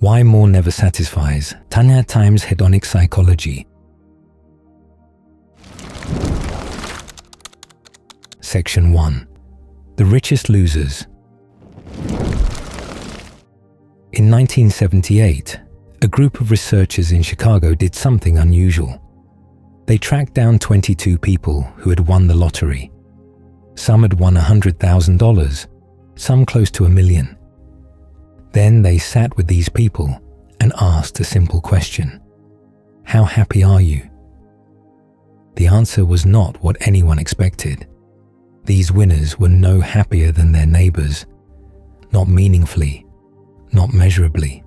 Why more never satisfies. Taṇhā times hedonic psychology. Section 1. The richest losers. In 1978, a group of researchers in Chicago did something unusual. They tracked down 22 people who had won the lottery. Some had won $100,000, some close to $1 million. Then they sat with these people and asked a simple question. How happy are you? The answer was not what anyone expected. These winners were no happier than their neighbors, not meaningfully, not measurably.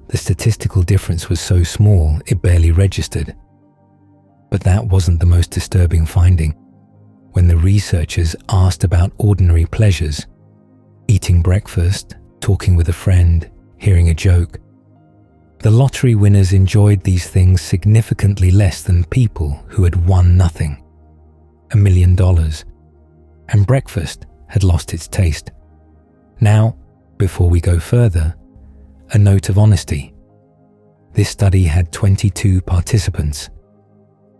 The statistical difference was so small it barely registered. But that wasn't the most disturbing finding. When the researchers asked about ordinary pleasures, eating breakfast, talking with a friend, hearing a joke, the lottery winners enjoyed these things significantly less than people who had won nothing, $1 million, and breakfast had lost its taste. Now, before we go further, a note of honesty. This study had 22 participants.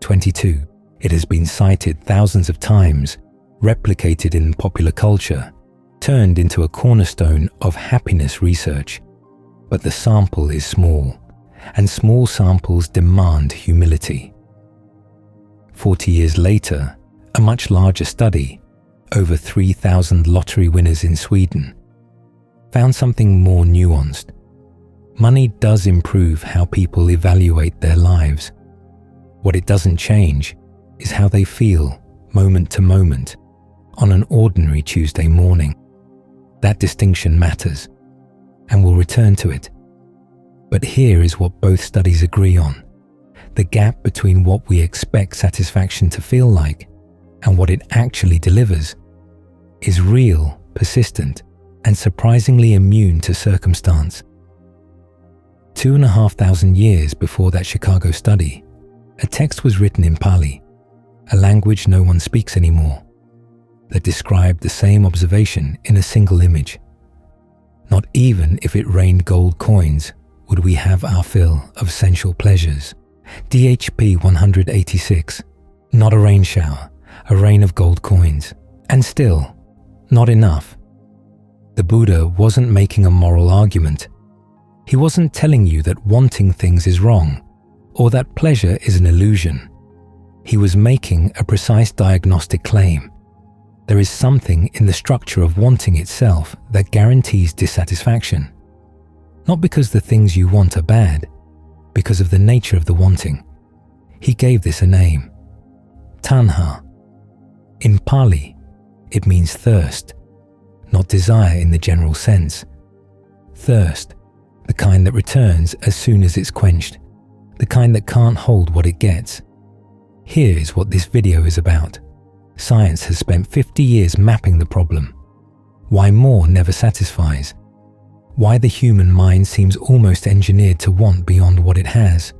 22. It has been cited thousands of times, replicated in popular culture, turned into a cornerstone of happiness research. But the sample is small, and small samples demand humility. 40 years later, a much larger study, over 3,000 lottery winners in Sweden, found something more nuanced. Money does improve how people evaluate their lives. What it doesn't change is how they feel moment to moment on an ordinary Tuesday morning. That distinction matters, and we'll return to it. But here is what both studies agree on. The gap between what we expect satisfaction to feel like and what it actually delivers is real, persistent, and surprisingly immune to circumstance. 2,500 years before that Chicago study, a text was written in Pali, a language no one speaks anymore, that described the same observation in a single image. Not even if it rained gold coins would we have our fill of sensual pleasures. DHP 186, not a rain shower, a rain of gold coins. And still, not enough. The Buddha wasn't making a moral argument. He wasn't telling you that wanting things is wrong, or that pleasure is an illusion. He was making a precise diagnostic claim. There is something in the structure of wanting itself that guarantees dissatisfaction. Not because the things you want are bad, because of the nature of the wanting. He gave this a name, tanha. In Pali, it means thirst, not desire in the general sense. Thirst, the kind that returns as soon as it's quenched, the kind that can't hold what it gets. Here's what this video is about. Science has spent 50 years mapping the problem. Why more never satisfies. Why the human mind seems almost engineered to want beyond what it has.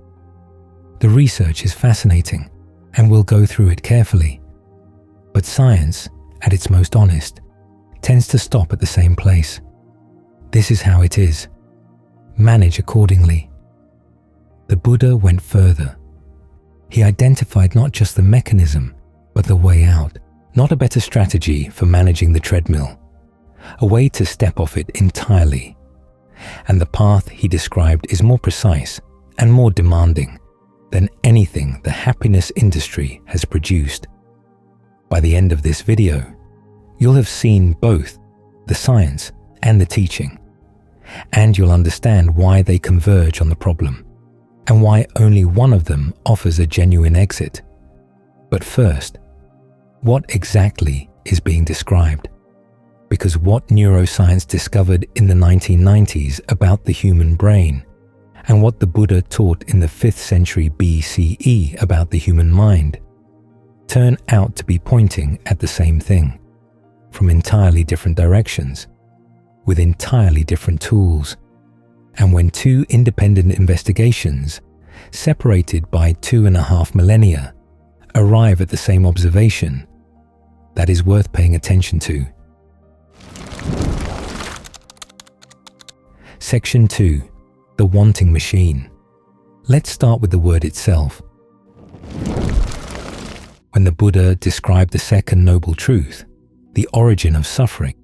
The research is fascinating, and we'll go through it carefully. But science, at its most honest, tends to stop at the same place. This is how it is. Manage accordingly. The Buddha went further. He identified not just the mechanism, but the way out. Not a better strategy for managing the treadmill. A way to step off it entirely. And the path he described is more precise and more demanding than anything the happiness industry has produced. By the end of this video, you'll have seen both the science and the teaching, and you'll understand why they converge on the problem, and why only one of them offers a genuine exit. But first, what exactly is being described? Because what neuroscience discovered in the 1990s about the human brain, and what the Buddha taught in the 5th century BCE about the human mind, turn out to be pointing at the same thing, from entirely different directions, with entirely different tools. And when two independent investigations, separated by 2.5 millennia, arrive at the same observation, that is worth paying attention to. Section 2. the wanting machine. Let's start with the word itself. When the Buddha described the second noble truth, the origin of suffering,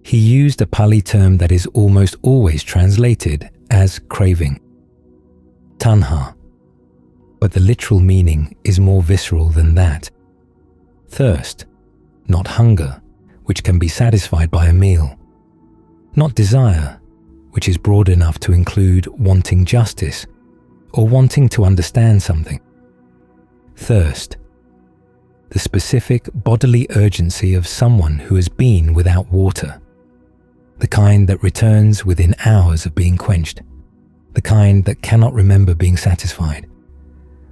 he used a Pali term that is almost always translated as craving, tanha, but the literal meaning is more visceral than that. Thirst, not hunger, which can be satisfied by a meal. Not desire, which is broad enough to include wanting justice or wanting to understand something. Thirst, the specific bodily urgency of someone who has been without water, the kind that returns within hours of being quenched, the kind that cannot remember being satisfied.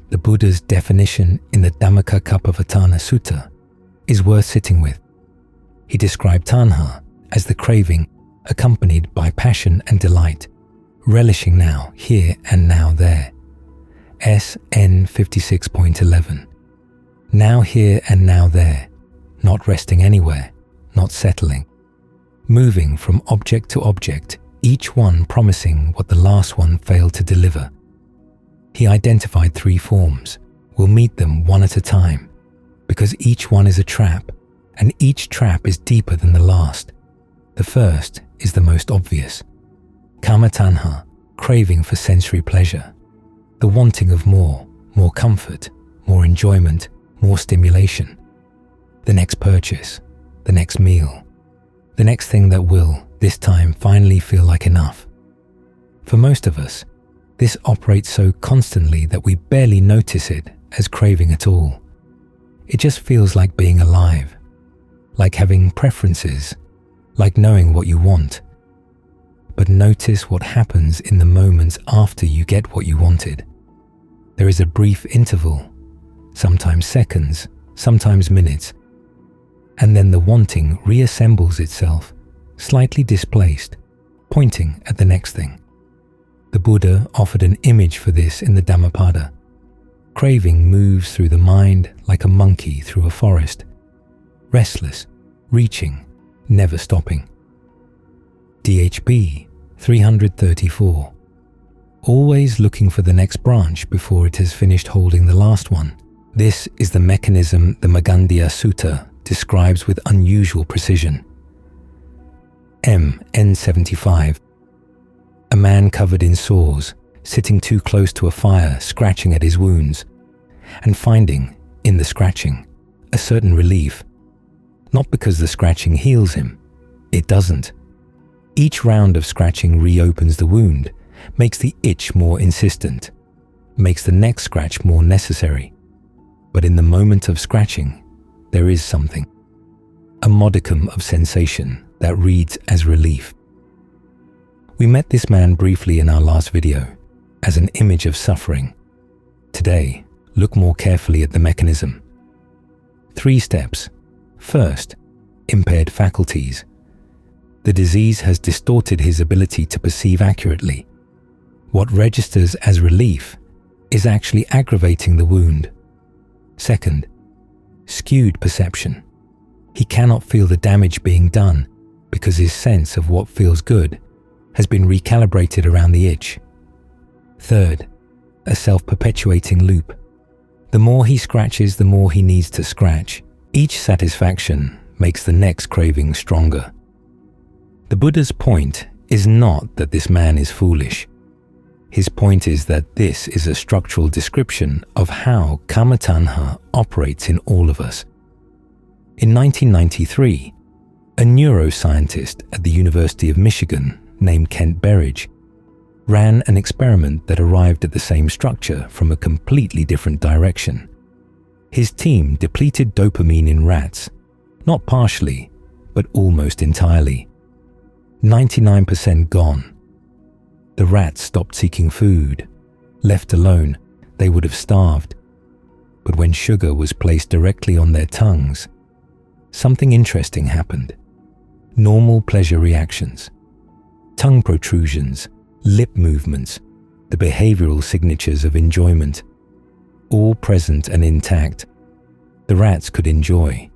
The Buddha's definition in the Dhammacakkappavattana Sutta is worth sitting with. He described tanha as the craving accompanied by passion and delight, relishing now, here and now there. SN 56.11. Now here and now there, not resting anywhere, not settling. Moving from object to object, each one promising what the last one failed to deliver. He identified 3 forms. We'll meet them one at a time, because each one is a trap, and each trap is deeper than the last. The first is the most obvious. Kama tanha, craving for sensory pleasure. The wanting of more comfort, more enjoyment, more stimulation. The next purchase, the next meal, the next thing that will, this time, finally feel like enough. For most of us, this operates so constantly that we barely notice it as craving at all. It just feels like being alive, like having preferences, like knowing what you want. But notice what happens in the moments after you get what you wanted. There is a brief interval, sometimes seconds, sometimes minutes, and then the wanting reassembles itself, slightly displaced, pointing at the next thing. The Buddha offered an image for this in the Dhammapada. Craving moves through the mind like a monkey through a forest, restless, reaching, never stopping. DHB 334. Always looking for the next branch before it has finished holding the last one. This is the mechanism the Magandiya Sutta describes with unusual precision. N75. A man covered in sores, sitting too close to a fire, scratching at his wounds, and finding, in the scratching, a certain relief. Not because the scratching heals him. It doesn't. Each round of scratching reopens the wound, makes the itch more insistent, makes the next scratch more necessary. But in the moment of scratching, there is something. A modicum of sensation that reads as relief. We met this man briefly in our last video, as an image of suffering. Today, look more carefully at the mechanism. 3 steps. First, impaired faculties. The disease has distorted his ability to perceive accurately. What registers as relief is actually aggravating the wound. Second, skewed perception. He cannot feel the damage being done because his sense of what feels good has been recalibrated around the itch. Third, a self-perpetuating loop. The more he scratches, the more he needs to scratch. Each satisfaction makes the next craving stronger. The Buddha's point is not that this man is foolish. His point is that this is a structural description of how kama tanha operates in all of us. In 1993, a neuroscientist at the University of Michigan named Kent Berridge ran an experiment that arrived at the same structure from a completely different direction. His team depleted dopamine in rats, not partially, but almost entirely. 99% gone. The rats stopped seeking food. Left alone, they would have starved. But when sugar was placed directly on their tongues, something interesting happened. Normal pleasure reactions, tongue protrusions, lip movements, the behavioral signatures of enjoyment, all present and intact. The rats could enjoy.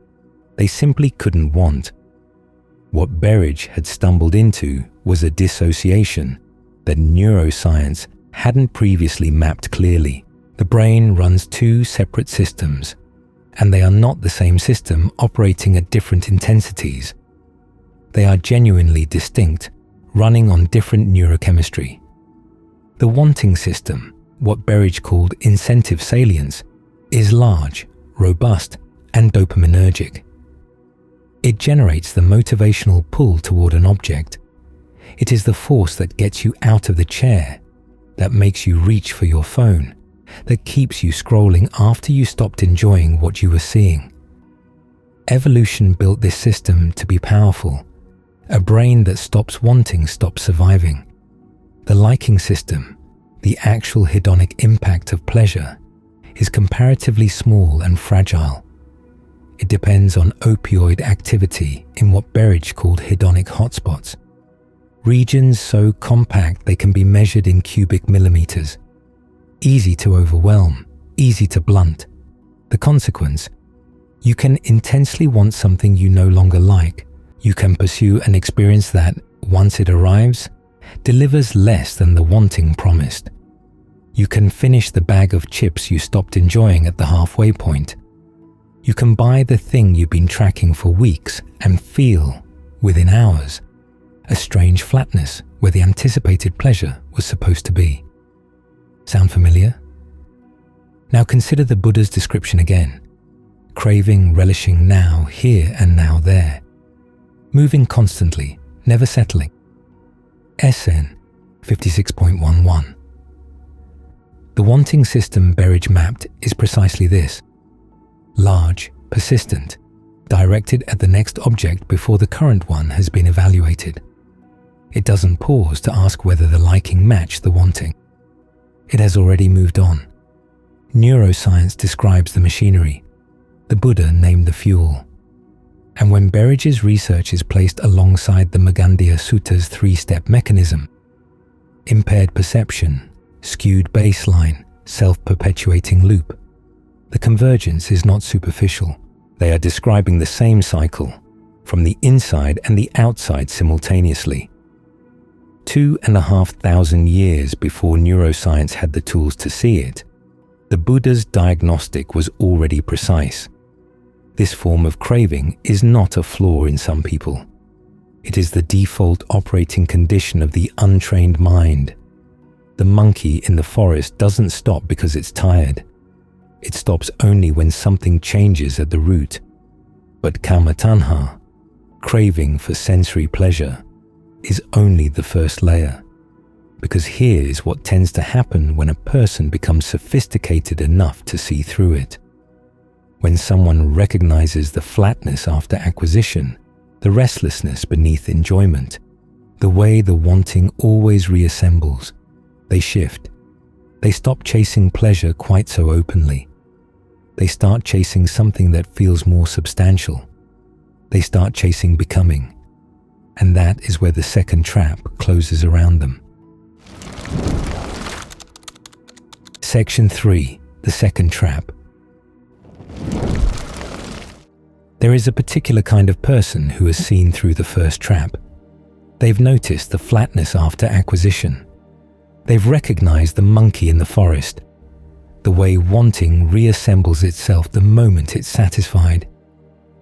They simply couldn't want. What Berridge had stumbled into was a dissociation, that neuroscience hadn't previously mapped clearly. The brain runs two separate systems, and they are not the same system operating at different intensities. They are genuinely distinct, running on different neurochemistry. The wanting system, what Berridge called incentive salience, is large, robust, and dopaminergic. It generates the motivational pull toward an object. It is the force that gets you out of the chair, that makes you reach for your phone, that keeps you scrolling after you stopped enjoying what you were seeing. Evolution built this system to be powerful. A brain that stops wanting stops surviving. The liking system, the actual hedonic impact of pleasure, is comparatively small and fragile. It depends on opioid activity in what Berridge called hedonic hotspots, regions so compact they can be measured in cubic millimeters. Easy to overwhelm, easy to blunt. The consequence: you can intensely want something you no longer like. You can pursue an experience that, once it arrives, delivers less than the wanting promised. You can finish the bag of chips you stopped enjoying at the halfway point. You can buy the thing you've been tracking for weeks and feel, within hours, a strange flatness where the anticipated pleasure was supposed to be. Sound familiar? Now consider the Buddha's description again. Craving, relishing now, here and now there. Moving constantly, never settling. SN 56.11. The wanting system Berridge mapped is precisely this. Large, persistent, directed at the next object before the current one has been evaluated. It doesn't pause to ask whether the liking matched the wanting. It has already moved on. Neuroscience describes the machinery. The Buddha named the fuel. And when Berridge's research is placed alongside the Magandhya Suta's three-step mechanism, impaired perception, skewed baseline, self-perpetuating loop, the convergence is not superficial. They are describing the same cycle, from the inside and the outside simultaneously. 2,500 years before neuroscience had the tools to see it, the Buddha's diagnostic was already precise. This form of craving is not a flaw in some people. It is the default operating condition of the untrained mind. The monkey in the forest doesn't stop because it's tired. It stops only when something changes at the root. But tanha, craving for sensory pleasure, is only the first layer. Because here is what tends to happen when a person becomes sophisticated enough to see through it. When someone recognizes the flatness after acquisition, the restlessness beneath enjoyment, the way the wanting always reassembles, they shift. They stop chasing pleasure quite so openly. They start chasing something that feels more substantial. They start chasing becoming. And that is where the second trap closes around them. Section 3. The second trap. There is a particular kind of person who has seen through the first trap. They've noticed the flatness after acquisition. They've recognized the monkey in the forest, the way wanting reassembles itself the moment it's satisfied.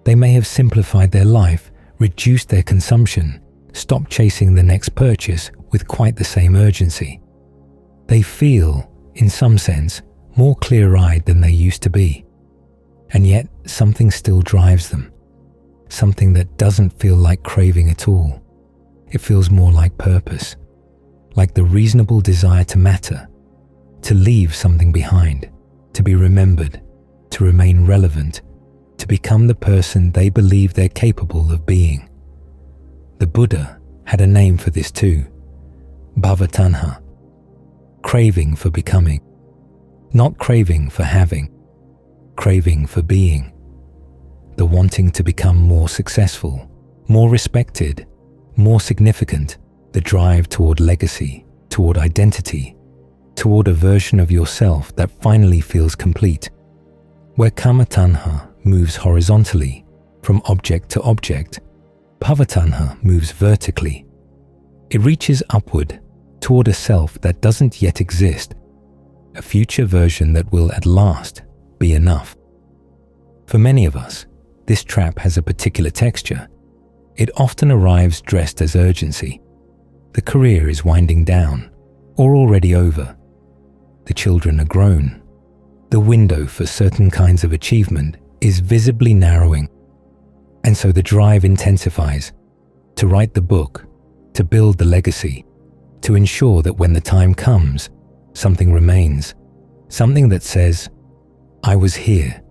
They may have simplified their life, reduced their consumption, stopped chasing the next purchase with quite the same urgency. They feel, in some sense, more clear-eyed than they used to be. And yet, something still drives them. Something that doesn't feel like craving at all. It feels more like purpose. Like the reasonable desire to matter. To leave something behind. To be remembered. To remain relevant. To become the person they believe they're capable of being. The Buddha had a name for this too. Tanha. Craving for becoming. Not craving for having. Craving for being. The wanting to become more successful, more respected, more significant, the drive toward legacy, toward identity, toward a version of yourself that finally feels complete. Where tanha moves horizontally, from object to object, tanha moves vertically. It reaches upward, toward a self that doesn't yet exist, a future version that will at last be enough. For many of us, this trap has a particular texture. It often arrives dressed as urgency. The career is winding down or already over. The children are grown. The window for certain kinds of achievement is visibly narrowing. And so the drive intensifies to write the book, to build the legacy, to ensure that when the time comes, something remains, something that says, I was here,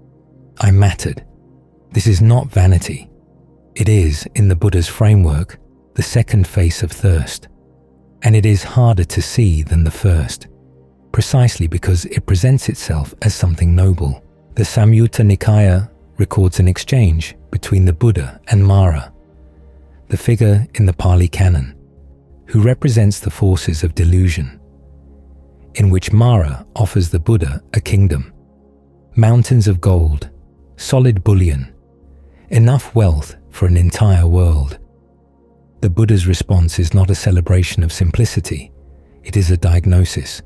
I mattered. This is not vanity. It is, in the Buddha's framework, the second face of thirst, and it is harder to see than the first, precisely because it presents itself as something noble. The Samyutta Nikaya records an exchange between the Buddha and Mara, the figure in the Pali Canon, who represents the forces of delusion, in which Mara offers the Buddha a kingdom, mountains of gold, solid bullion, enough wealth for an entire world. The Buddha's response is not a celebration of simplicity, it is a diagnosis.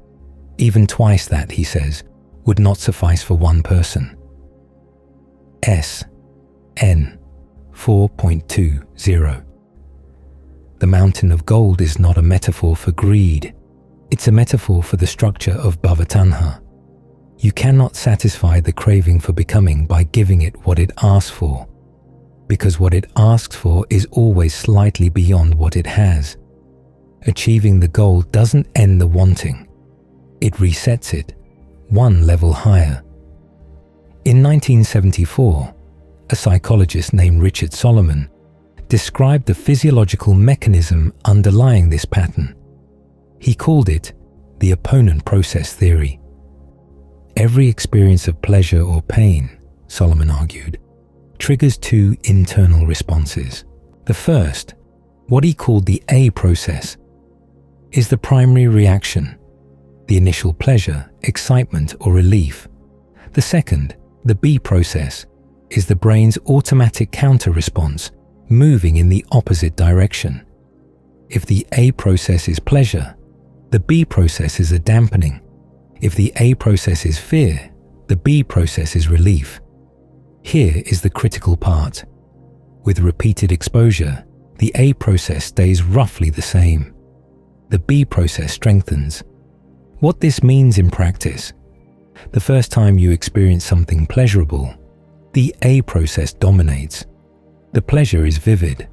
Even twice that, he says, would not suffice for one person. S.N. 4.20. The mountain of gold is not a metaphor for greed. It's a metaphor for the structure of Tanha. You cannot satisfy the craving for becoming by giving it what it asks for, because what it asks for is always slightly beyond what it has. Achieving the goal doesn't end the wanting. It resets it, one level higher. In 1974, a psychologist named Richard Solomon described the physiological mechanism underlying this pattern. He called it the opponent process theory. Every experience of pleasure or pain, Solomon argued, triggers two internal responses. The first, what he called the A process, is the primary reaction, the initial pleasure, excitement, or relief. The second, the B process, is the brain's automatic counter-response, moving in the opposite direction. If the A process is pleasure, the B process is a dampening. If the A process is fear, the B process is relief. Here is the critical part. With repeated exposure, the A process stays roughly the same. The B process strengthens. What this means in practice: the first time you experience something pleasurable, the A process dominates. The pleasure is vivid,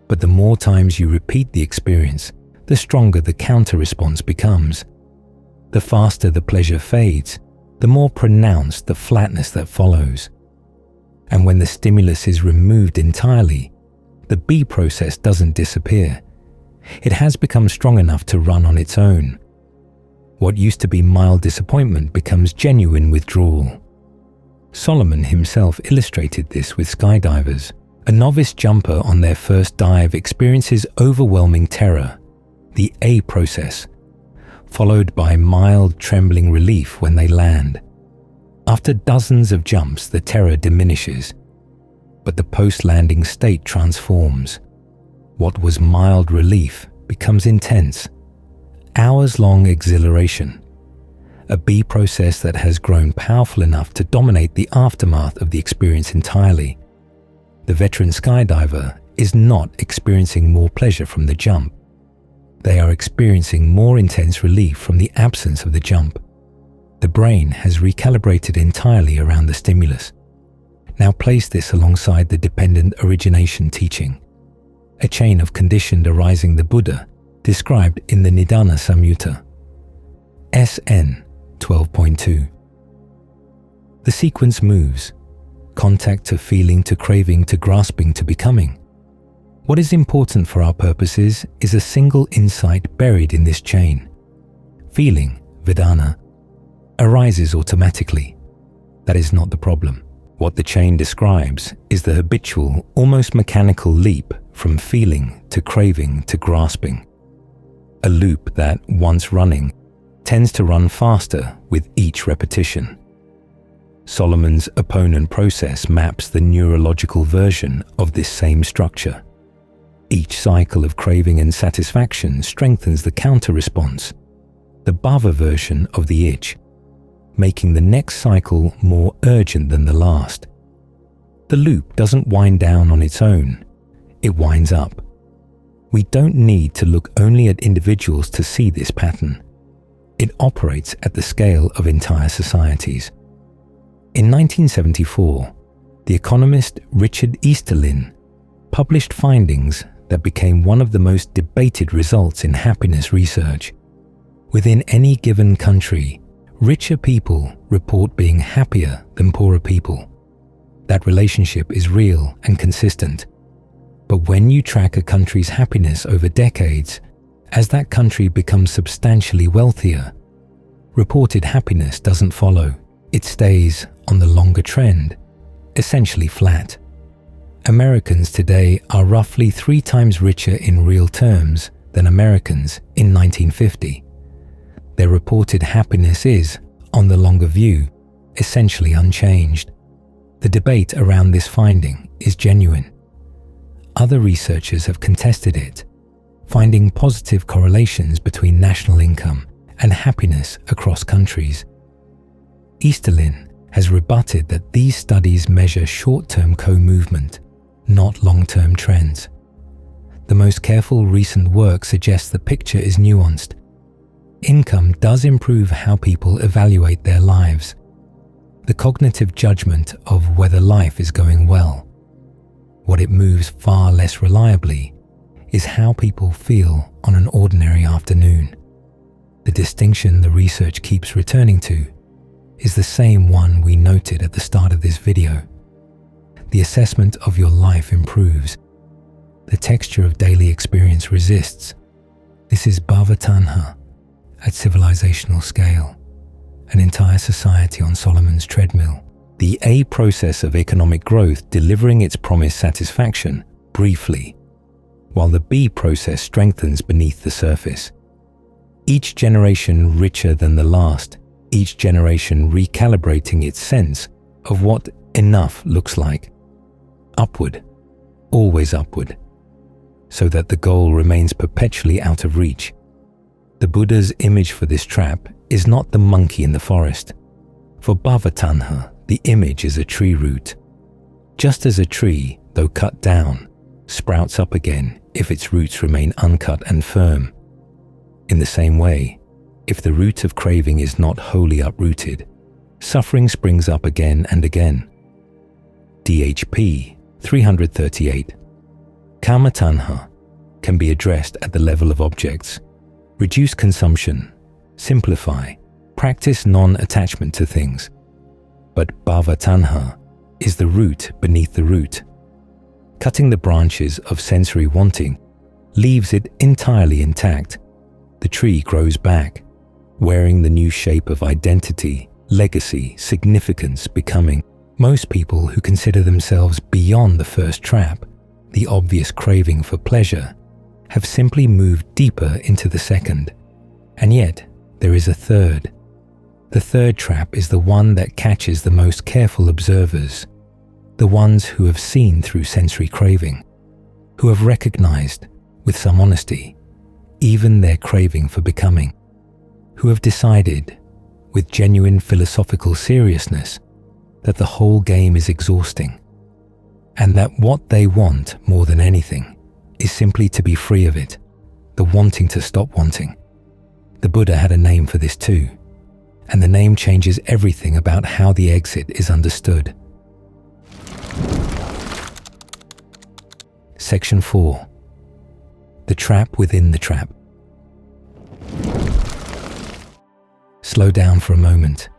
but the more times you repeat the experience, the stronger the counter-response becomes. The faster the pleasure fades, the more pronounced the flatness that follows. And when the stimulus is removed entirely, the B process doesn't disappear. It has become strong enough to run on its own. What used to be mild disappointment becomes genuine withdrawal. Solomon himself illustrated this with skydivers. A novice jumper on their first dive experiences overwhelming terror, the A process, followed by mild trembling relief when they land. After dozens of jumps, the terror diminishes, but the post-landing state transforms. What was mild relief becomes intense, hours-long exhilaration, a B process that has grown powerful enough to dominate the aftermath of the experience entirely. The veteran skydiver is not experiencing more pleasure from the jump. They are experiencing more intense relief from the absence of the jump. The brain has recalibrated entirely around the stimulus. Now place this alongside the dependent origination teaching, a chain of conditioned arising the Buddha described in the Nidana Samyutta. SN 12.2. The sequence moves, contact to feeling to craving to grasping to becoming. What is important for our purposes is a single insight buried in this chain. Feeling, Vedana, arises automatically. That is not the problem. What the chain describes is the habitual, almost mechanical leap from feeling to craving to grasping. A loop that, once running, tends to run faster with each repetition. Solomon's opponent process maps the neurological version of this same structure. Each cycle of craving and satisfaction strengthens the counter-response, the bhava version of the itch, making the next cycle more urgent than the last. The loop doesn't wind down on its own, it winds up. We don't need to look only at individuals to see this pattern. It operates at the scale of entire societies. In 1974, the economist Richard Easterlin published findings that became one of the most debated results in happiness research. Within any given country, richer people report being happier than poorer people. That relationship is real and consistent. But when you track a country's happiness over decades, as that country becomes substantially wealthier, reported happiness doesn't follow. It stays, on the longer trend, essentially flat. Americans today are roughly 3 times richer in real terms than Americans in 1950. Their reported happiness is, on the longer view, essentially unchanged. The debate around this finding is genuine. Other researchers have contested it, finding positive correlations between national income and happiness across countries. Easterlin has rebutted that these studies measure short-term co-movement, not long-term trends. The most careful recent work suggests the picture is nuanced. Income does improve how people evaluate their lives, the cognitive judgment of whether life is going well. What it moves far less reliably is how people feel on an ordinary afternoon. The distinction the research keeps returning to is the same one we noted at the start of this video. The assessment of your life improves. The texture of daily experience resists. This is bhava tanha at civilizational scale, an entire society on Solomon's treadmill. The A process of economic growth delivering its promised satisfaction briefly, while the B process strengthens beneath the surface. Each generation richer than the last, each generation recalibrating its sense of what enough looks like. Upward, always upward, so that the goal remains perpetually out of reach. The Buddha's image for this trap is not the monkey in the forest. For bhava tanha, the image is a tree root. Just as a tree, though cut down, sprouts up again if its roots remain uncut and firm. In the same way, if the root of craving is not wholly uprooted, suffering springs up again and again. DHP 338. Kama tanha can be addressed at the level of objects. Reduce consumption, simplify, practice non-attachment to things. But bhava tanha is the root beneath the root. Cutting the branches of sensory wanting leaves it entirely intact. The tree grows back, wearing the new shape of identity, legacy, significance, becoming. Most people who consider themselves beyond the first trap, the obvious craving for pleasure, have simply moved deeper into the second. And yet, there is a third. The third trap is the one that catches the most careful observers, the ones who have seen through sensory craving, who have recognized, with some honesty, even their craving for becoming, who have decided, with genuine philosophical seriousness, that the whole game is exhausting, and that what they want more than anything is simply to be free of it, the wanting to stop wanting. The Buddha had a name for this too, and the name changes everything about how the exit is understood. Section 4. The trap within the trap. Slow down for a moment.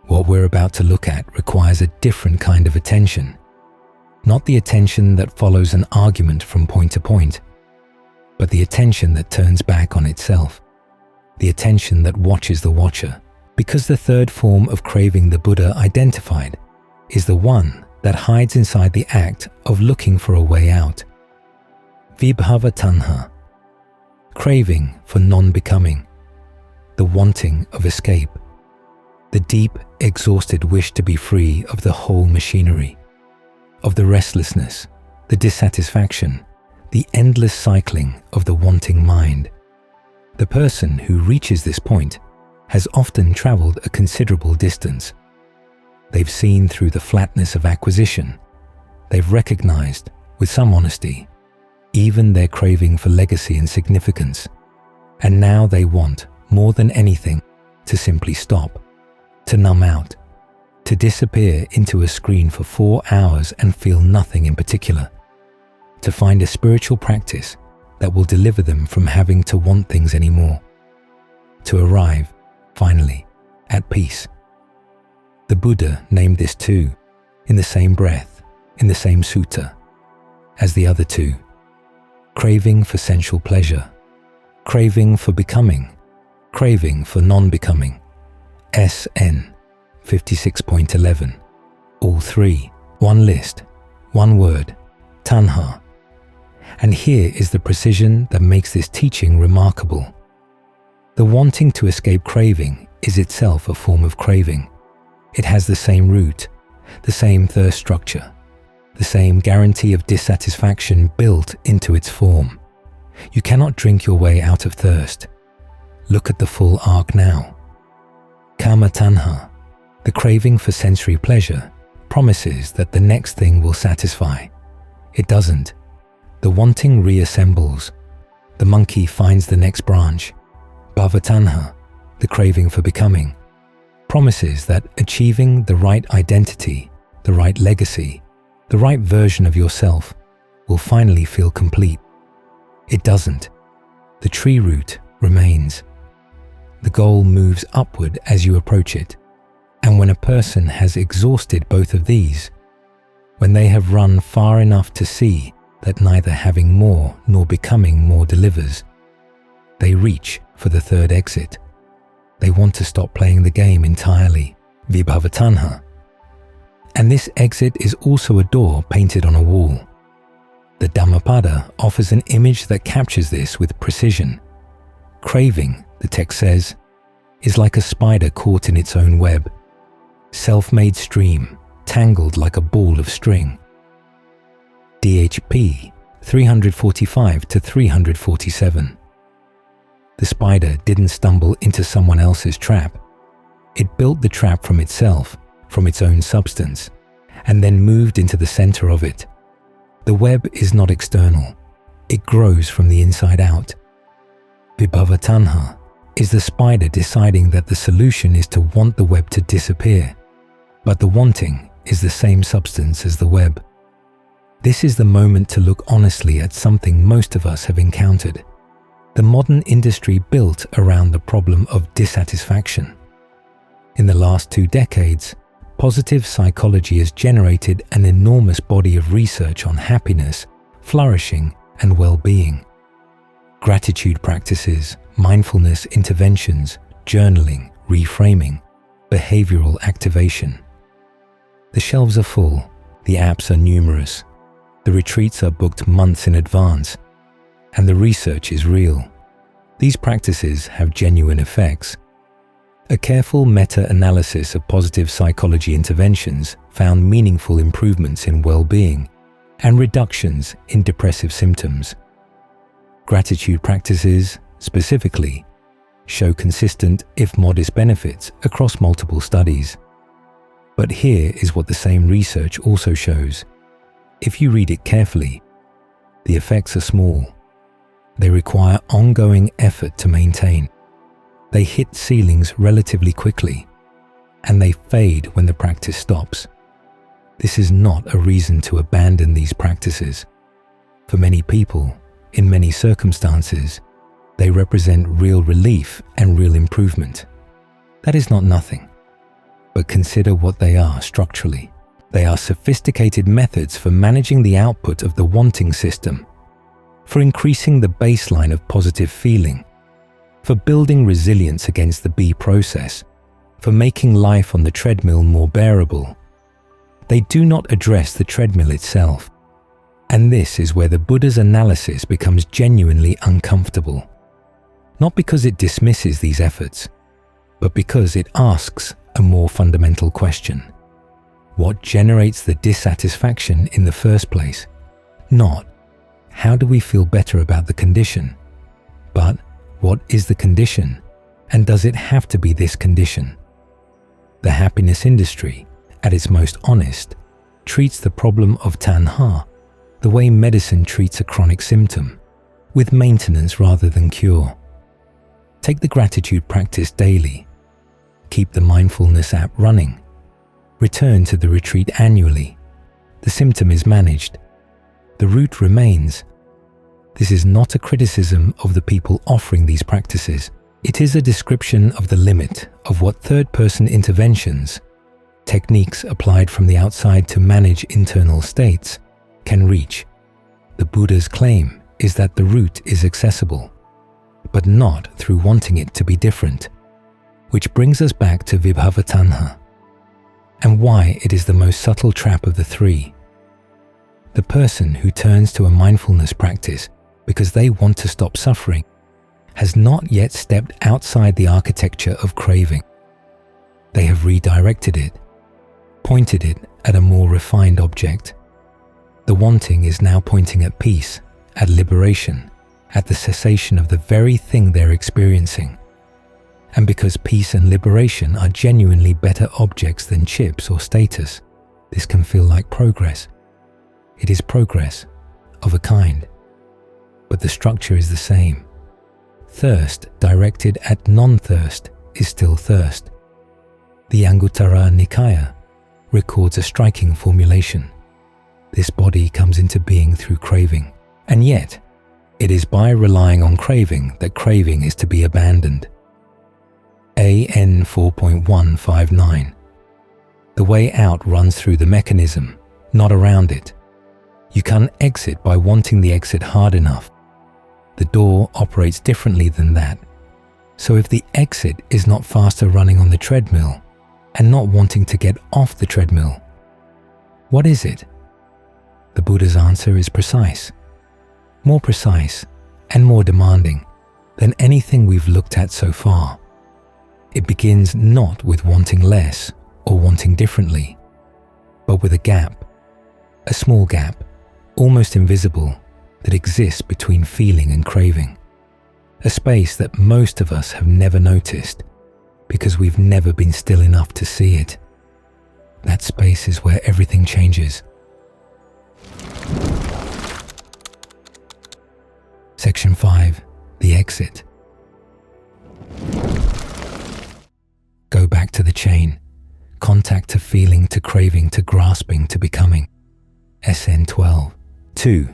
What we're about to look at requires a different kind of attention. Not the attention that follows an argument from point to point, but the attention that turns back on itself. The attention that watches the watcher. Because the third form of craving the Buddha identified is the one that hides inside the act of looking for a way out. Vibhava tanha, craving for non-becoming, the wanting of escape, the deep, exhausted wish to be free of the whole machinery, of the restlessness, the dissatisfaction, the endless cycling of the wanting mind. The person who reaches this point has often traveled a considerable distance. They've seen through the flatness of acquisition. They've recognized, with some honesty, even their craving for legacy and significance. And now they want, more than anything, to simply stop, to numb out, to disappear into a screen for 4 hours and feel nothing in particular, to find a spiritual practice that will deliver them from having to want things anymore, to arrive, finally, at peace. The Buddha named this too, in the same breath, in the same sutta, as the other two: craving for sensual pleasure, craving for becoming, craving for non-becoming. SN 56.11. All three, one list, one word: tanha. And here is the precision that makes this teaching remarkable. The wanting to escape craving is itself a form of craving. It has the same root, the same thirst structure, the same guarantee of dissatisfaction built into its form. You cannot drink your way out of thirst. Look at the full arc now. Kama tanha, the craving for sensory pleasure, promises that the next thing will satisfy. It doesn't. The wanting reassembles. The monkey finds the next branch. Bhava tanha, the craving for becoming, promises that achieving the right identity, the right legacy, the right version of yourself will finally feel complete. It doesn't. The tree root remains. The goal moves upward as you approach it. And when a person has exhausted both of these, when they have run far enough to see that neither having more nor becoming more delivers, they reach for the third exit. They want to stop playing the game entirely, vibhava tanha. And this exit is also a door painted on a wall. The Dhammapada offers an image that captures this with precision. Craving, the text says, is like a spider caught in its own web, self-made stream, tangled like a ball of string. DHP 345 to 347. The spider didn't stumble into someone else's trap. It built the trap from itself, from its own substance, and then moved into the center of it. The web is not external. It grows from the inside out. Vibhava tanha is the spider deciding that the solution is to want the web to disappear, but the wanting is the same substance as the web. This is the moment to look honestly at something most of us have encountered. The modern industry built around the problem of dissatisfaction. In the last 2 decades, positive psychology has generated an enormous body of research on happiness, flourishing, and well-being. Gratitude practices, mindfulness interventions, journaling, reframing, behavioral activation. The shelves are full, the apps are numerous, the retreats are booked months in advance, and the research is real. These practices have genuine effects. A careful meta-analysis of positive psychology interventions found meaningful improvements in well-being and reductions in depressive symptoms. Gratitude practices, specifically, show consistent, if modest, benefits across multiple studies. But here is what the same research also shows. If you read it carefully, the effects are small. They require ongoing effort to maintain. They hit ceilings relatively quickly, and they fade when the practice stops. This is not a reason to abandon these practices. For many people, in many circumstances, they represent real relief and real improvement. That is not nothing. But consider what they are structurally. They are sophisticated methods for managing the output of the wanting system, for increasing the baseline of positive feeling, for building resilience against the B process, for making life on the treadmill more bearable. They do not address the treadmill itself. And this is where the Buddha's analysis becomes genuinely uncomfortable. Not because it dismisses these efforts, but because it asks a more fundamental question. What generates the dissatisfaction in the first place? Not, how do we feel better about the condition? But what is the condition? And does it have to be this condition? The happiness industry, at its most honest, treats the problem of tanha the way medicine treats a chronic symptom, with maintenance rather than cure. Take the gratitude practice daily. Keep the mindfulness app running. Return to the retreat annually. The symptom is managed. The root remains. This is not a criticism of the people offering these practices. It is a description of the limit of what third-person interventions, techniques applied from the outside to manage internal states, can reach. The Buddha's claim is that the root is accessible, but not through wanting it to be different, which brings us back to Vibhava Taṇhā, and why it is the most subtle trap of the three. The person who turns to a mindfulness practice because they want to stop suffering has not yet stepped outside the architecture of craving. They have redirected it, pointed it at a more refined object. The wanting is now pointing at peace, at liberation, at the cessation of the very thing they're experiencing. And because peace and liberation are genuinely better objects than chips or status, this can feel like progress. It is progress of a kind, but the structure is the same. Thirst directed at non-thirst is still thirst. The Anguttara Nikaya records a striking formulation. This body comes into being through craving, and yet it is by relying on craving that craving is to be abandoned. AN 4.159. The way out runs through the mechanism, not around it. You can't exit by wanting the exit hard enough. The door operates differently than that. So if the exit is not faster running on the treadmill and not wanting to get off the treadmill, what is it? The Buddha's answer is precise, more precise and more demanding than anything we've looked at so far. It begins not with wanting less or wanting differently, but with a gap, a small gap, almost invisible, that exists between feeling and craving, a space that most of us have never noticed because we've never been still enough to see it. That space is where everything changes. Section 5. The exit. Go back to the chain. Contact to feeling, to craving, to grasping, to becoming. SN 12. 2.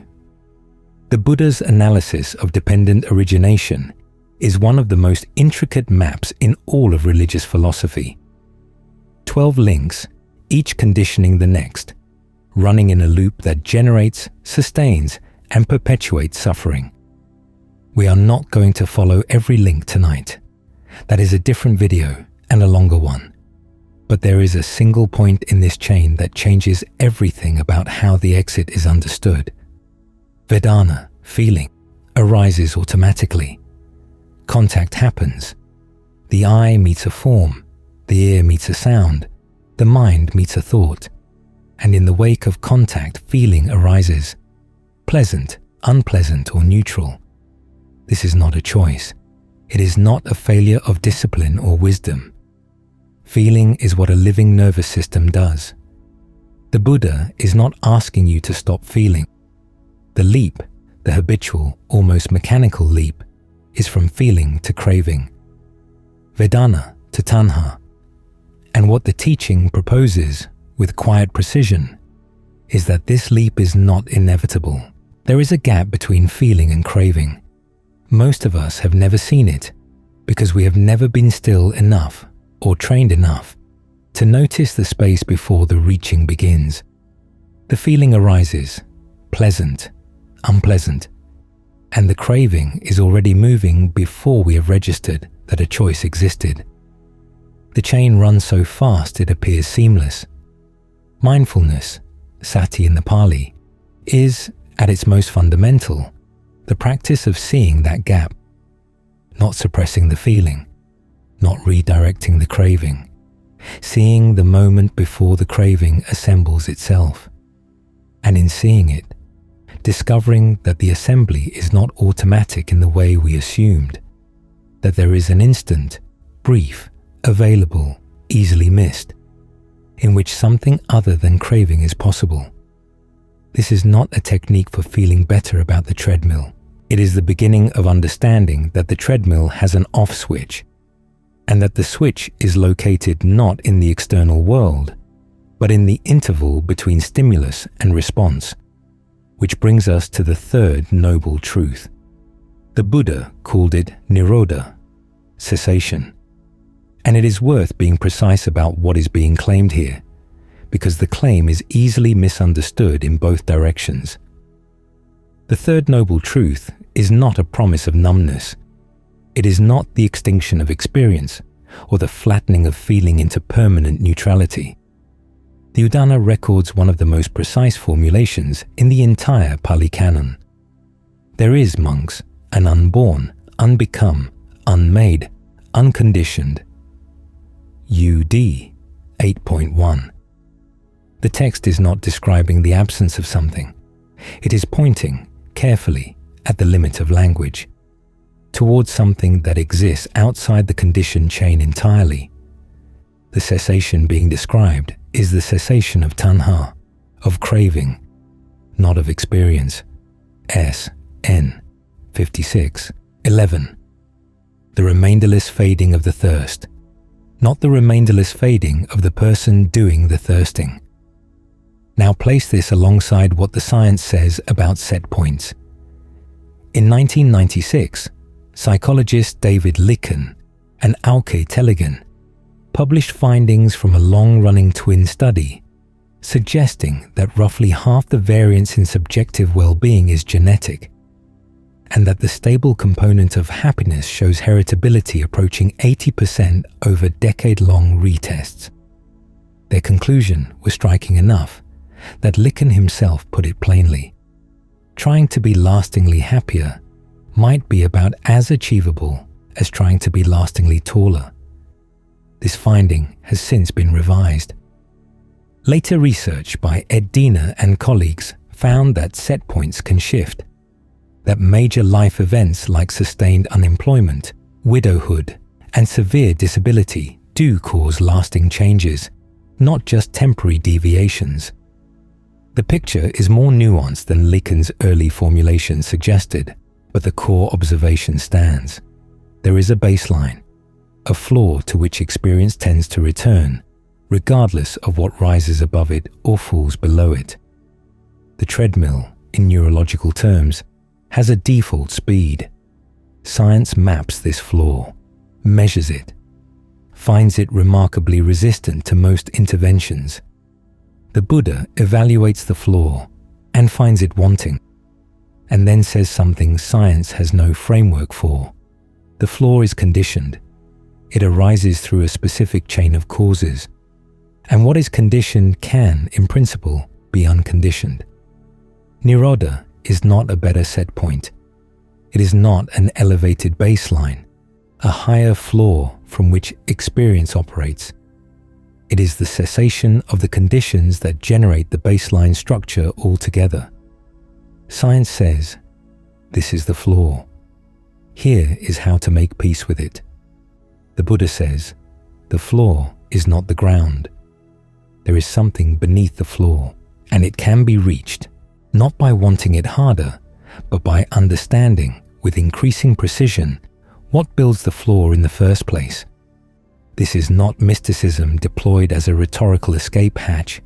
The Buddha's analysis of dependent origination is one of the most intricate maps in all of religious philosophy. 12 links, each conditioning the next, running in a loop that generates, sustains, and perpetuates suffering. We are not going to follow every link tonight. That is a different video and a longer one. But there is a single point in this chain that changes everything about how the exit is understood. Vedana, feeling, arises automatically. Contact happens. The eye meets a form, the ear meets a sound, the mind meets a thought. And in the wake of contact, feeling arises. Pleasant, unpleasant, or neutral. This is not a choice. It is not a failure of discipline or wisdom. Feeling is what a living nervous system does. The Buddha is not asking you to stop feeling. The leap, the habitual, almost mechanical leap, is from feeling to craving, Vedana to tanha. And what the teaching proposes with quiet precision is that this leap is not inevitable. There is a gap between feeling and craving. Most of us have never seen it because we have never been still enough or trained enough to notice the space before the reaching begins. The feeling arises, pleasant, unpleasant, and the craving is already moving before we have registered that a choice existed. The chain runs so fast it appears seamless. Mindfulness, sati in the Pali, is, at its most fundamental, the practice of seeing that gap, not suppressing the feeling, not redirecting the craving, seeing the moment before the craving assembles itself, and in seeing it, discovering that the assembly is not automatic in the way we assumed, that there is an instant, brief, available, easily missed, in which something other than craving is possible. This is not a technique for feeling better about the treadmill. It is the beginning of understanding that the treadmill has an off switch, and that the switch is located not in the external world, but in the interval between stimulus and response, which brings us to the third noble truth. The Buddha called it Nirodha, cessation. And it is worth being precise about what is being claimed here, because the claim is easily misunderstood in both directions. The third noble truth is not a promise of numbness. It is not the extinction of experience or the flattening of feeling into permanent neutrality. The Udana records one of the most precise formulations in the entire Pali Canon. There is, monks, an unborn, unbecome, unmade, unconditioned UD 8.1. The text is not describing the absence of something. It is pointing, carefully, at the limit of language, towards something that exists outside the conditioned chain entirely. The cessation being described is the cessation of tanha, of craving, not of experience. S.N. 56:11. The remainderless fading of the thirst, not the remainderless fading of the person doing the thirsting. Now place this alongside what the science says about set points. In 1996, psychologists David Licken and Auke Tellegen published findings from a long-running twin study suggesting that roughly half the variance in subjective well-being is genetic, and that the stable component of happiness shows heritability approaching 80% over decade-long retests. Their conclusion was striking enough that Licken himself put it plainly. Trying to be lastingly happier might be about as achievable as trying to be lastingly taller. This finding has since been revised. Later research by Ed Diener and colleagues found that set points can shift, that major life events like sustained unemployment, widowhood, and severe disability do cause lasting changes, not just temporary deviations. The picture is more nuanced than Licken's early formulation suggested, but the core observation stands. There is a baseline, a floor to which experience tends to return, regardless of what rises above it or falls below it. The treadmill, in neurological terms, has a default speed. Science maps this floor, measures it, finds it remarkably resistant to most interventions. The Buddha evaluates the floor and finds it wanting, and then says something science has no framework for. The floor is conditioned. It arises through a specific chain of causes, and what is conditioned can, in principle, be unconditioned. Nirodha is not a better set point. It is not an elevated baseline, a higher floor from which experience operates. It is the cessation of the conditions that generate the baseline structure altogether. Science says, this is the floor. Here is how to make peace with it. The Buddha says, the floor is not the ground. There is something beneath the floor, and it can be reached, not by wanting it harder, but by understanding with increasing precision what builds the floor in the first place. This is not mysticism deployed as a rhetorical escape hatch.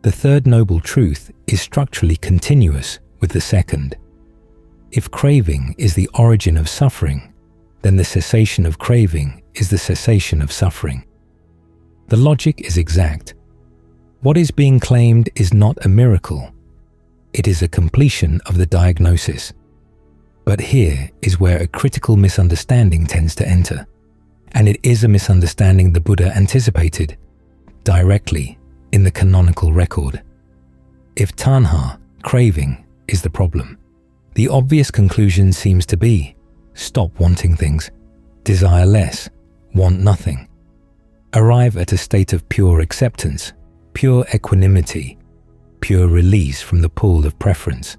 The third noble truth is structurally continuous with the second. If craving is the origin of suffering, then the cessation of craving is the cessation of suffering. The logic is exact. What is being claimed is not a miracle. It is a completion of the diagnosis. But here is where a critical misunderstanding tends to enter. And it is a misunderstanding the Buddha anticipated directly in the canonical record. If tanha, craving, is the problem, the obvious conclusion seems to be stop wanting things, desire less, want nothing. Arrive at a state of pure acceptance, pure equanimity, pure release from the pull of preference.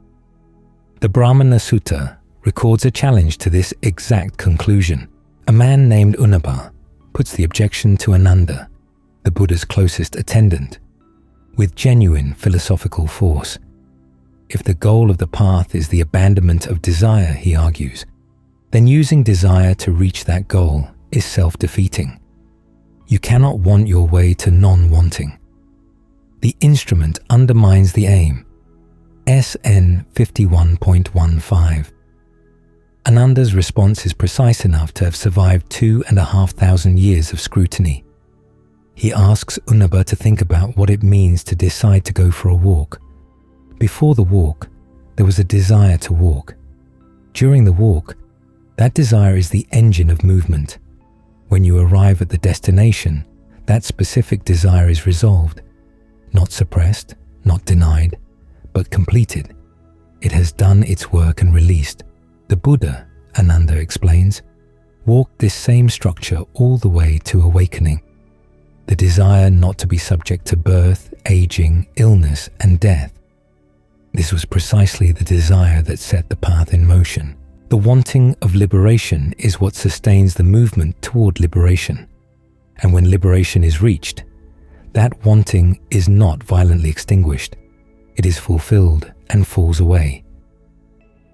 The Brahmana Sutta records a challenge to this exact conclusion. A man named Unaba puts the objection to Ananda, the Buddha's closest attendant, with genuine philosophical force. If the goal of the path is the abandonment of desire, he argues, then using desire to reach that goal is self-defeating. You cannot want your way to non-wanting. The instrument undermines the aim. SN 51.15. Ananda's response is precise enough to have survived 2,500 years of scrutiny. He asks Unaba to think about what it means to decide to go for a walk. Before the walk, there was a desire to walk. During the walk, that desire is the engine of movement. When you arrive at the destination, that specific desire is resolved, not suppressed, not denied, but completed. It has done its work and released. The Buddha, Ananda explains, walked this same structure all the way to awakening. The desire not to be subject to birth, aging, illness, and death. This was precisely the desire that set the path in motion. The wanting of liberation is what sustains the movement toward liberation. And when liberation is reached, that wanting is not violently extinguished. It is fulfilled and falls away.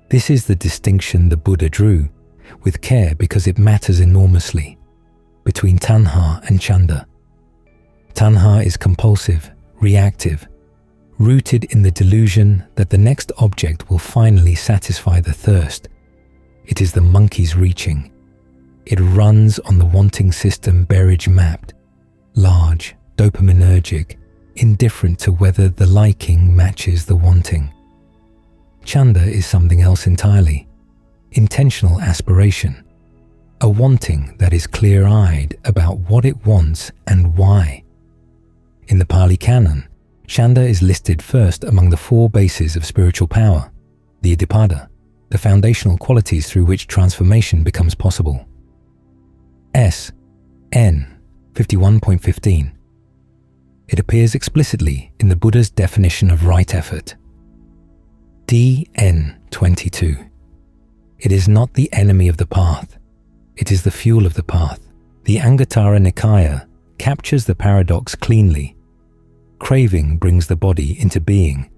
This is the distinction the Buddha drew, with care because it matters enormously, between tanha and chanda. Tanha is compulsive, reactive, rooted in the delusion that the next object will finally satisfy the thirst. It is the monkey's reaching. It runs on the wanting system Berridge mapped, large, dopaminergic, indifferent to whether the liking matches the wanting. Chanda is something else entirely, intentional aspiration, a wanting that is clear-eyed about what it wants and why. In the Pali Canon, Chanda is listed first among the 4 bases of spiritual power, the Iddhipada, the foundational qualities through which transformation becomes possible. S. N. 51.15. It appears explicitly in the Buddha's definition of right effort. D.N. 22. It is not the enemy of the path. It is the fuel of the path. The Anguttara Nikaya captures the paradox cleanly. Craving brings the body into being,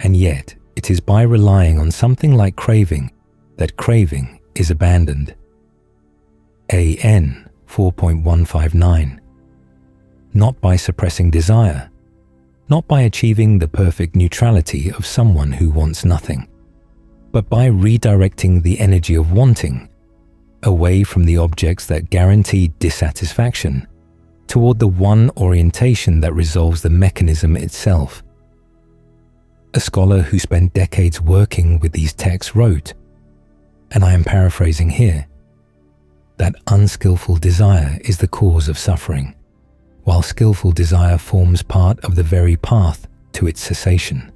and yet it is by relying on something like craving that craving is abandoned. A.N. 4.159. Not by suppressing desire, not by achieving the perfect neutrality of someone who wants nothing, but by redirecting the energy of wanting away from the objects that guarantee dissatisfaction toward the one orientation that resolves the mechanism itself. A scholar who spent decades working with these texts wrote, and I am paraphrasing here, that unskillful desire is the cause of suffering, while skillful desire forms part of the very path to its cessation.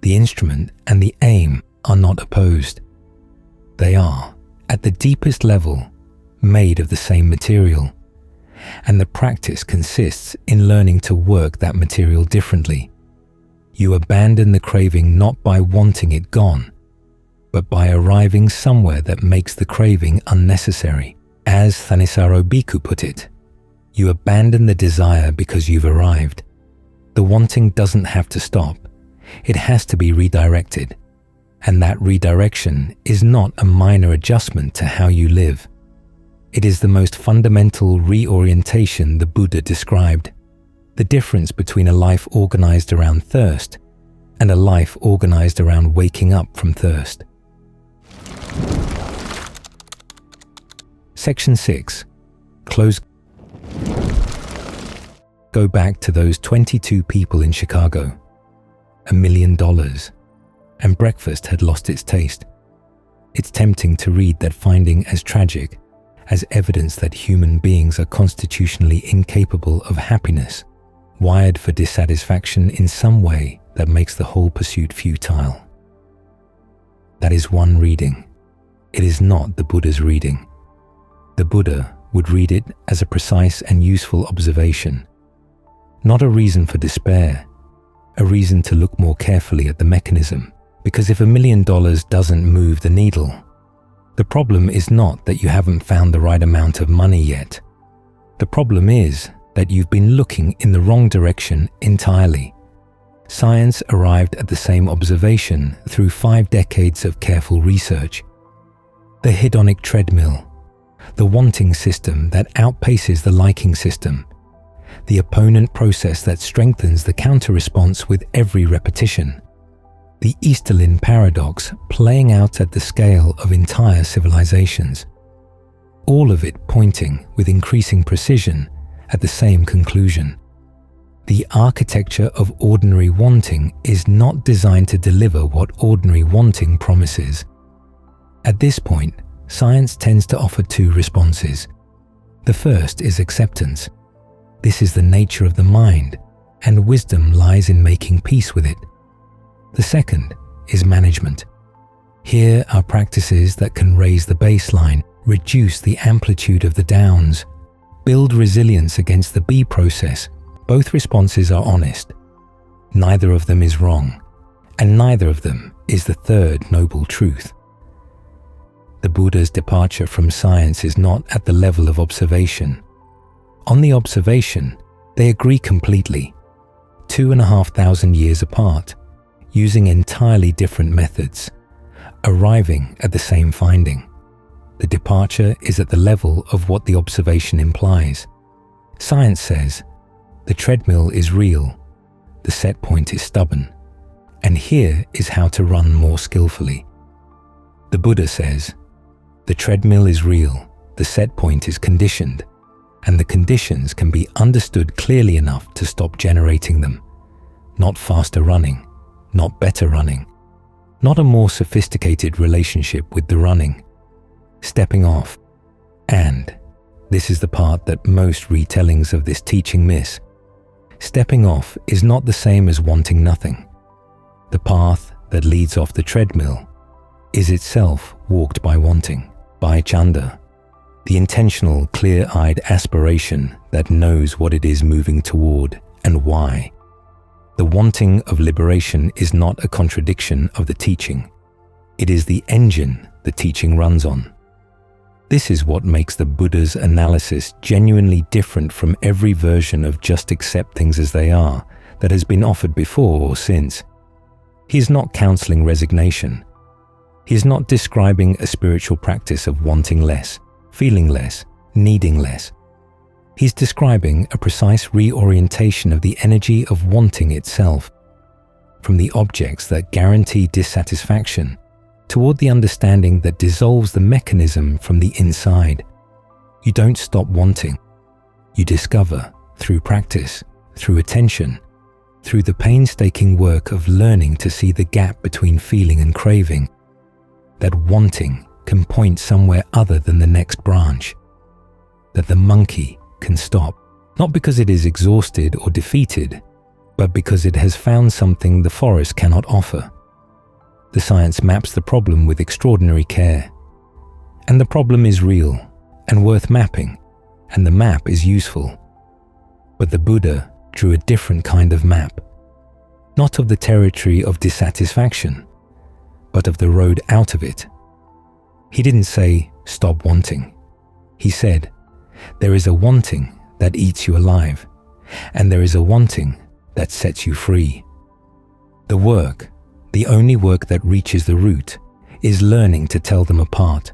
The instrument and the aim are not opposed. They are, at the deepest level, made of the same material, and the practice consists in learning to work that material differently. You abandon the craving not by wanting it gone, but by arriving somewhere that makes the craving unnecessary. As Thanissaro Bhikkhu put it, you abandon the desire because you've arrived. The wanting doesn't have to stop. It has to be redirected. And that redirection is not a minor adjustment to how you live. It is the most fundamental reorientation the Buddha described. The difference between a life organized around thirst and a life organized around waking up from thirst. Section 6. Go back to those 22 people in Chicago. $1 million. And breakfast had lost its taste. It's tempting to read that finding as tragic as evidence that human beings are constitutionally incapable of happiness, wired for dissatisfaction in some way that makes the whole pursuit futile. That is one reading. It is not the Buddha's reading. The Buddha would read it as a precise and useful observation, not a reason for despair, a reason to look more carefully at the mechanism, Because if $1 million doesn't move the needle, the problem is not that you haven't found the right amount of money yet. The problem is that you've been looking in the wrong direction entirely. Science arrived at the same observation through 5 decades of careful research. The hedonic treadmill, the wanting system that outpaces the liking system, the opponent process that strengthens the counter-response with every repetition, the Easterlin paradox playing out at the scale of entire civilizations, all of it pointing with increasing precision at the same conclusion. The architecture of ordinary wanting is not designed to deliver what ordinary wanting promises. At this point, science tends to offer 2 responses. The first is acceptance. This is the nature of the mind, and wisdom lies in making peace with it. The second is management. Here are practices that can raise the baseline, reduce the amplitude of the downs, build resilience against the B process. Both responses are honest. Neither of them is wrong, and neither of them is the third noble truth. The Buddha's departure from science is not at the level of observation. On the observation, they agree completely, 2,500 years apart, using entirely different methods, arriving at the same finding. The departure is at the level of what the observation implies. Science says, the treadmill is real, the set point is stubborn, and here is how to run more skillfully. The Buddha says, the treadmill is real, the set point is conditioned, and the conditions can be understood clearly enough to stop generating them. Not faster running, not better running, not a more sophisticated relationship with the running. Stepping off, and this is the part that most retellings of this teaching miss. Stepping off is not the same as wanting nothing. The path that leads off the treadmill is itself walked by wanting, by chanda, the intentional, clear-eyed aspiration that knows what it is moving toward and why. The wanting of liberation is not a contradiction of the teaching. It is the engine the teaching runs on. This is what makes the Buddha's analysis genuinely different from every version of just accept things as they are that has been offered before or since. He is not counseling resignation. He is not describing a spiritual practice of wanting less, feeling less, needing less. He's describing a precise reorientation of the energy of wanting itself, from the objects that guarantee dissatisfaction toward the understanding that dissolves the mechanism from the inside. You don't stop wanting. You discover, through practice, through attention, through the painstaking work of learning to see the gap between feeling and craving, that wanting can point somewhere other than the next branch, that the monkey can stop, not because it is exhausted or defeated, but because it has found something the forest cannot offer. The science maps the problem with extraordinary care. And the problem is real and worth mapping, and the map is useful. But the Buddha drew a different kind of map, not of the territory of dissatisfaction, but of the road out of it. He didn't say, stop wanting. He said, there is a wanting that eats you alive, and there is a wanting that sets you free. The work, the only work that reaches the root, is learning to tell them apart.